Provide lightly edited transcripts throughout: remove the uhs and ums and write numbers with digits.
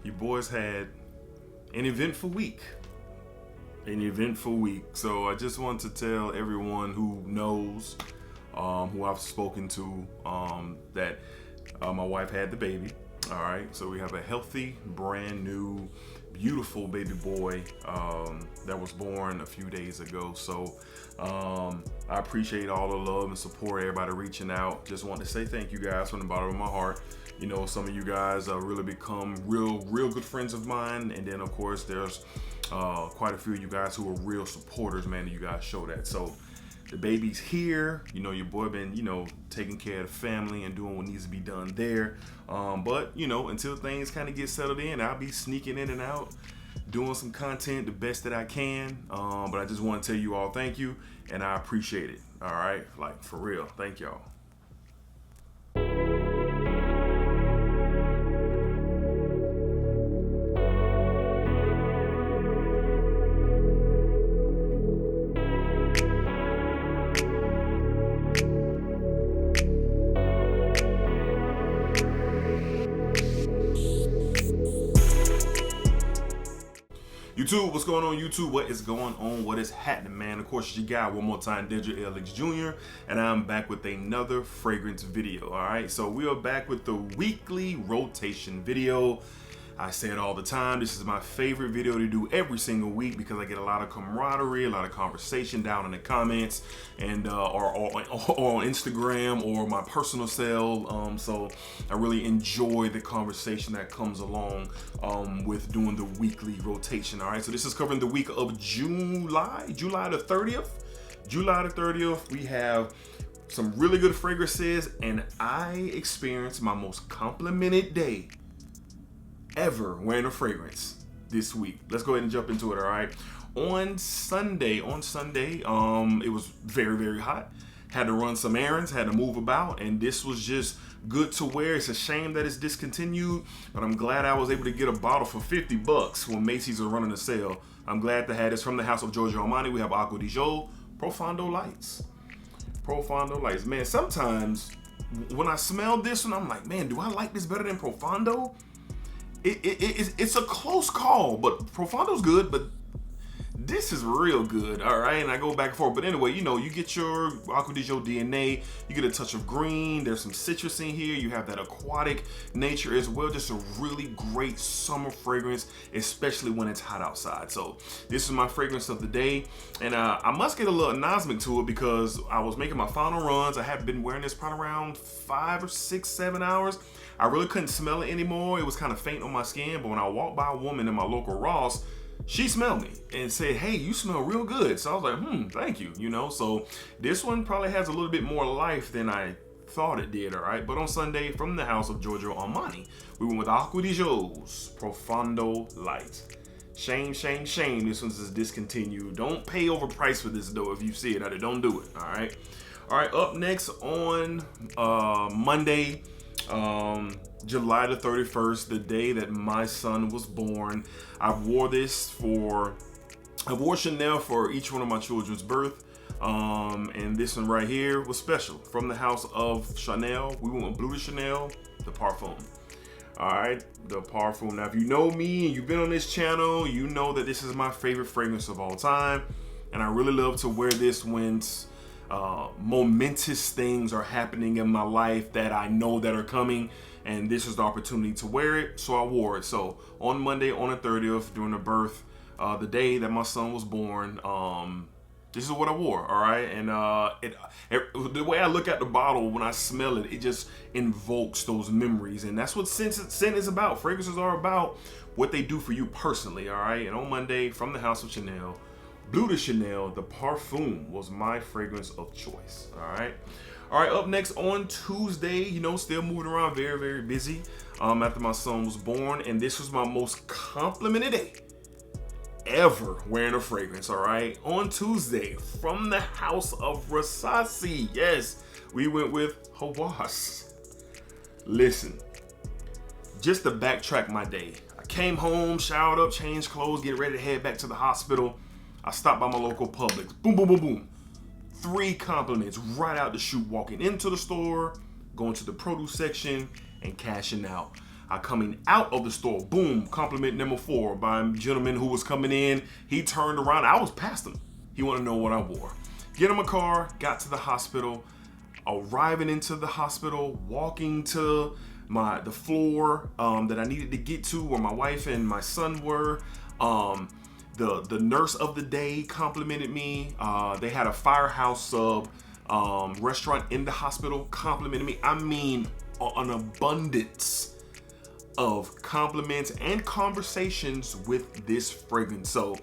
You boys had an eventful week. So I just want to tell everyone who knows, who I've spoken to, that my wife had the baby. All right, so we have a healthy, brand new, beautiful baby boy that was born a few days ago. So I appreciate all the love and support, everybody reaching out. Just want to say thank you guys from the bottom of my heart. You know, some of you guys really become real good friends of mine, and then of course there's quite a few of you guys who are real supporters, man. You guys show that. So the baby's here. You know, your boy been, taking care of the family and doing what needs to be done there. But, until things kind of get settled in, I'll be sneaking in and out, doing some content the best that I can. But I just want to tell you all thank you, and I appreciate it. All right? Like, for real. Thank y'all. YouTube, what's going on YouTube? What is going on? What is happening, man? Of course, it's your guy one more time, Dedrick LX Jr. And I'm back with another fragrance video. All right, so we are back with the weekly rotation video. I say it all the time, this is my favorite video to do every single week because I get a lot of camaraderie, a lot of conversation down in the comments, and or on Instagram or my personal cell. So I really enjoy the conversation that comes along with doing the weekly rotation. All right, so this is covering the week of July the 30th. July the 30th, we have some really good fragrances, and I experienced my most complimented day ever wearing a fragrance this week. Let's go ahead and jump into it. All right, on Sunday, it was very hot. Had to run some errands, had to move about, and this was just good to wear. It's a shame that it's discontinued, but I'm glad I was able to get a bottle for $50 when Macy's are running a sale. I'm glad to have this from the house of Giorgio Armani. We have Acqua di Gio Profondo Lights. Man, sometimes when I smell this one, I'm like, man, do I like this better than Profondo? It's a close call, but Profondo's good, but this is real good, all right? And I go back and forth, but anyway, you get your Acqua di Gio DNA, you get a touch of green, there's some citrus in here, you have that aquatic nature as well. Just a really great summer fragrance, especially when it's hot outside. So this is my fragrance of the day, and I must get a little acknowledgement to it because I was making my final runs. I had been wearing this probably around 5 or 6, 7 hours. I really couldn't smell it anymore. It was kind of faint on my skin, but when I walked by a woman in my local Ross, she smelled me and said, hey, you smell real good. So I was like, thank you, So this one probably has a little bit more life than I thought it did, all right? But on Sunday, from the house of Giorgio Armani, we went with Acqua di Gio's Profondo Light. Shame, this one's discontinued. Don't pay overpriced for this, though. If you see it, don't do it, all right? All right, up next on Monday, July the 31st, the day that my son was born. I wore Chanel for each one of my children's birth. And this one right here was special. From the house of Chanel, we went with Bleu de Chanel, the Parfum. All right, the Parfum. Now, if you know me and you've been on this channel, you know that this is my favorite fragrance of all time. And I really love to wear this when momentous things are happening in my life that I know that are coming, and this is the opportunity to wear it, so I wore it. So on Monday, on the 30th, during the birth, the day that my son was born, this is what I wore, all right? And the way I look at the bottle, when I smell it, it just invokes those memories, and that's what scent is about. Fragrances are about what they do for you personally, all right? And on Monday, from the house of Chanel, Bleu de Chanel, the Parfum was my fragrance of choice, all right? All right, up next on Tuesday, still moving around, very busy after my son was born, and this was my most complimented day ever wearing a fragrance, all right? On Tuesday, from the house of RASASI, yes, we went with HAWAS. Listen, just to backtrack my day, I came home, showered up, changed clothes, get ready to head back to the hospital. I stopped by my local Publix. Boom. 3 compliments right out the chute, walking into the store, going to the produce section, and cashing out. Coming out of the store, boom, compliment number 4 by a gentleman who was coming in. He turned around. I was past him. He wanted to know what I wore. Get in my car, got to the hospital. Arriving into the hospital, walking to the floor that I needed to get to where my wife and my son were. The nurse of the day complimented me. They had a Firehouse Sub restaurant in the hospital, complimented me. I mean, an abundance of compliments and conversations with this fragrance. So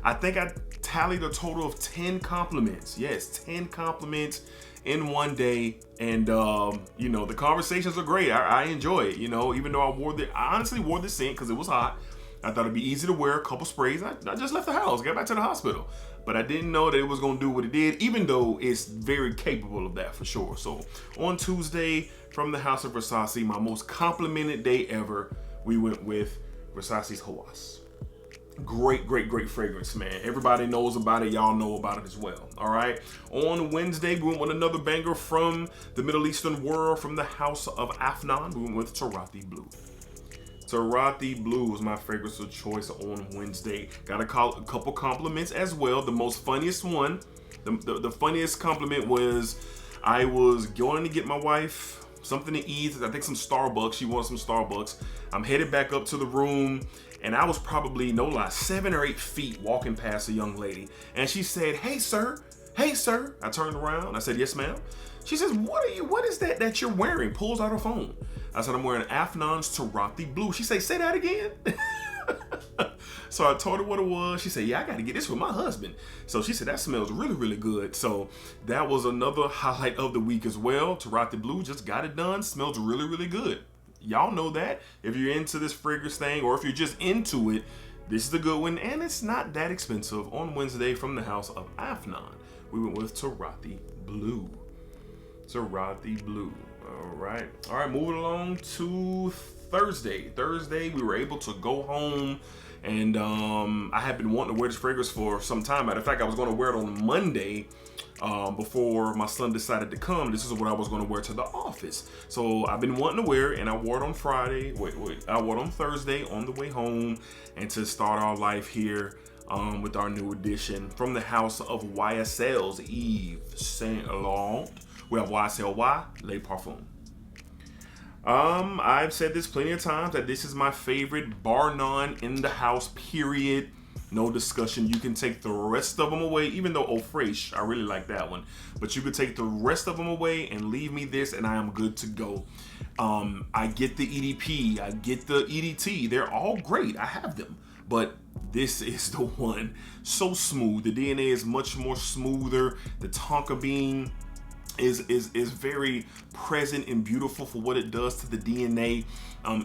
I think I tallied a total of 10 compliments. Yes, 10 compliments in one day. And the conversations are great. I enjoy it, even though I honestly wore the scent because it was hot. I thought it'd be easy to wear a couple sprays. I just left the house, got back to the hospital. But I didn't know that it was gonna do what it did, even though it's very capable of that for sure. So on Tuesday, from the house of RASASI, my most complimented day ever, we went with RASASI's HAWAS. Great fragrance, man. Everybody knows about it. Y'all know about it as well. All right. On Wednesday, we went with another banger from the Middle Eastern world, from the house of Afnan. We went with Tarati Blue. Tarati Blue was my fragrance of choice on Wednesday. Got a couple compliments as well. The most funniest one, the funniest compliment was I was going to get my wife something to eat. I think some Starbucks. She wanted some Starbucks. I'm headed back up to the room, and I was probably, no lie, 7 or 8 feet walking past a young lady. And she said, "Hey, sir. Hey, sir." I turned around. I said, "Yes, ma'am." She says, what is that you're wearing?" Pulls out her phone. I said, "I'm wearing Afnan's Tarati Blue." She said, "Say that again." So I told her what it was. She said, "Yeah, I got to get this for my husband." So she said, "That smells really, really good." So that was another highlight of the week as well. Tarati Blue just got it done. Smells really, really good. Y'all know that. If you're into this fragrance thing, or if you're just into it, this is a good one. And it's not that expensive. On Wednesday, from the house of Afnan, we went with Tarati Blue. Tarati Blue. All right, moving along to Thursday. Thursday, we were able to go home, and I had been wanting to wear this fragrance for some time. Matter of fact, I was going to wear it on Monday before my son decided to come. This is what I was going to wear to the office. So I've been wanting to wear it, and I wore it on Friday. I wore it on Thursday on the way home, and to start our life here with our new edition from the house of YSL's Yves Saint Laurent. We have YSL Les Parfum. I've said this plenty of times that this is my favorite, bar none, in the house, period. No discussion. You can take the rest of them away, even though Eau Fraiche, I really like that one. But you could take the rest of them away and leave me this, and I am good to go. I get the EDP, I get the EDT. They're all great. I have them. But this is the one. So smooth. The DNA is much more smoother. The tonka bean is very present and beautiful for what it does to the DNA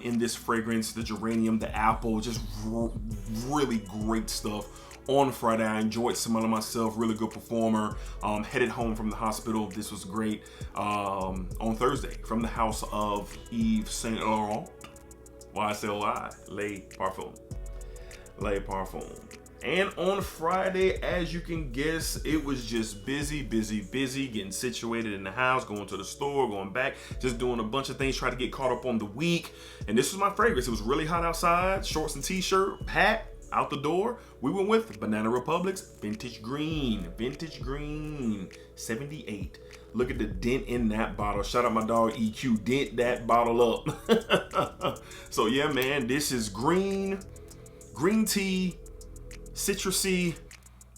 in this fragrance. The geranium, the apple, just really great stuff. On Friday, I enjoyed smelling myself. Really good performer. Headed home from the hospital. This was great. On Thursday, from the house of Yves Saint Laurent, YSL Les Parfum. Les Parfum. And on Friday, as you can guess, it was just busy, getting situated in the house, going to the store, going back, just doing a bunch of things, trying to get caught up on the week. And this was my fragrance. It was really hot outside, shorts and t-shirt, packed, out the door. We went with Banana Republic's Vintage Green, 78. Look at the dent in that bottle. Shout out my dog EQ, dent that bottle up. So yeah, man, this is green tea, citrusy,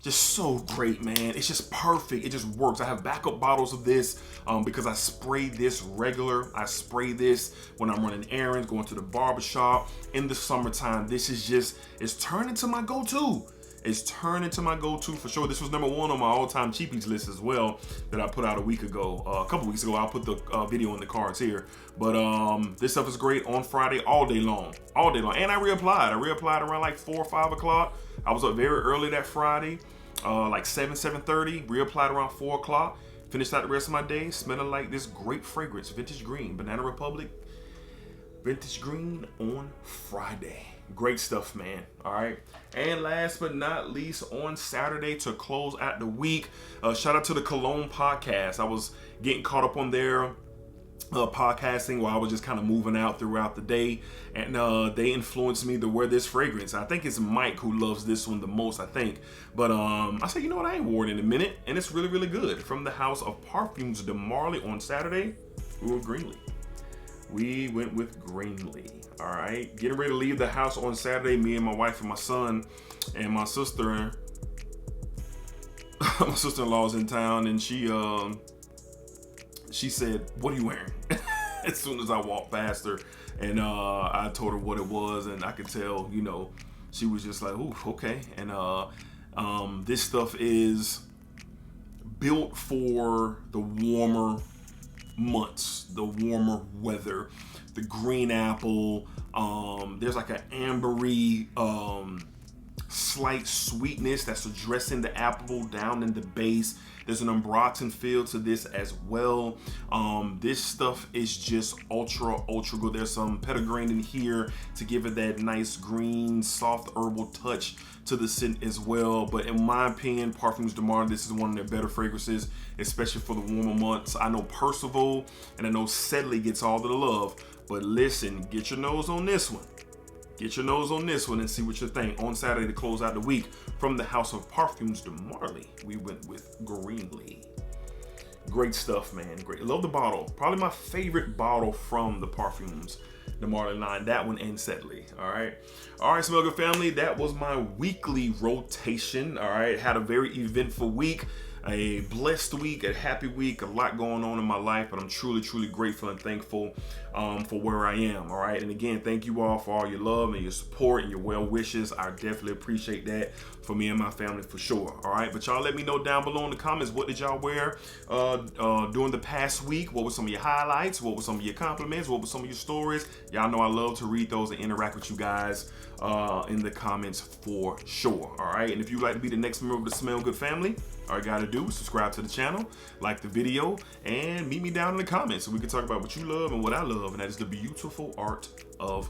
just so great, man. It's just perfect. It just works. I have backup bottles of this because I spray this regular. I spray this when I'm running errands, going to the barbershop in the summertime. This is just, it's turned into my go-to. It's turned into my go-to for sure. This was number 1 on my all-time cheapies list as well that I put out a couple weeks ago. I'll put the video in the cards here. But this stuff is great on Friday all day long. And I reapplied. Around like 4 or 5 o'clock. I was up very early that Friday, like 7:30. Reapplied around 4 o'clock. Finished out the rest of my day smelling like this great fragrance, Vintage Green, Banana Republic, Vintage Green on Friday. Great stuff, man. All right. And last but not least, on Saturday to close out the week, shout out to the Cologne podcast. I was getting caught up on their podcasting while I was just kind of moving out throughout the day, and they influenced me to wear this fragrance. I think it's Mike who loves this one the most, I think. But I said, you know what, I ain't worn it in a minute, and it's really, really good. From the house of Parfums de Marly on Saturday, we were Greenlee. We went with Greenlee. All right, getting ready to leave the house on Saturday. Me and my wife and my son and my sister. My sister-in-law's in town, and she said, "What are you wearing?" As soon as I walked past her, and I told her what it was, and I could tell, you know, she was just like, "Ooh, okay." And this stuff is built for the warmer months, the warmer weather, the green apple. There's like an ambery, slight sweetness that's addressing the apple down in the base. There's an Umbraten feel to this as well. This stuff is just ultra good. There's some petitgrain in here to give it that nice green, soft herbal touch to the scent as well. But in my opinion, Parfums de Marly, this is one of their better fragrances, especially for the warmer months. I know Percival and I know Sedley gets all of the love, but listen, get your nose on this one. Get your nose on this one and see what you think. On Saturday to close out the week, from the house of Parfums de Marly, we went with Greenlee. Great stuff, man. Great. Love the bottle. Probably my favorite bottle from the Parfums de Marly line. That one and Sedley. All right, Smell Good family. That was my weekly rotation. All right, had a very eventful week. A blessed week, a happy week, a lot going on in my life, but I'm truly grateful and thankful for where I am. All right, and again, thank you all for all your love and your support and your well wishes. I definitely appreciate that for me and my family for sure. All right, but y'all let me know down below in the comments, what did y'all wear during the past week? What were some of your highlights? What were some of your compliments? What were some of your stories? Y'all know I love to read those and interact with you guys in the comments for sure. All right, and if you'd like to be the next member of the Smell Good family, all you gotta do is subscribe to the channel, like the video, and meet me down in the comments so we can talk about what you love and what I love, and that is the beautiful art of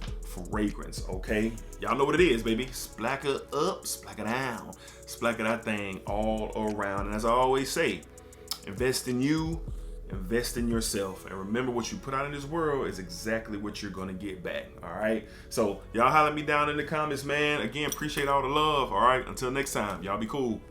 fragrance, okay? Y'all know what it is, baby. Splacker up, splacker down, splacker that thing all around. And as I always say, invest in you, invest in yourself, and remember, what you put out in this world is exactly what you're gonna get back. All right, so y'all holler at me down in the comments, man. Again, appreciate all the love. All right, until next time, y'all be cool.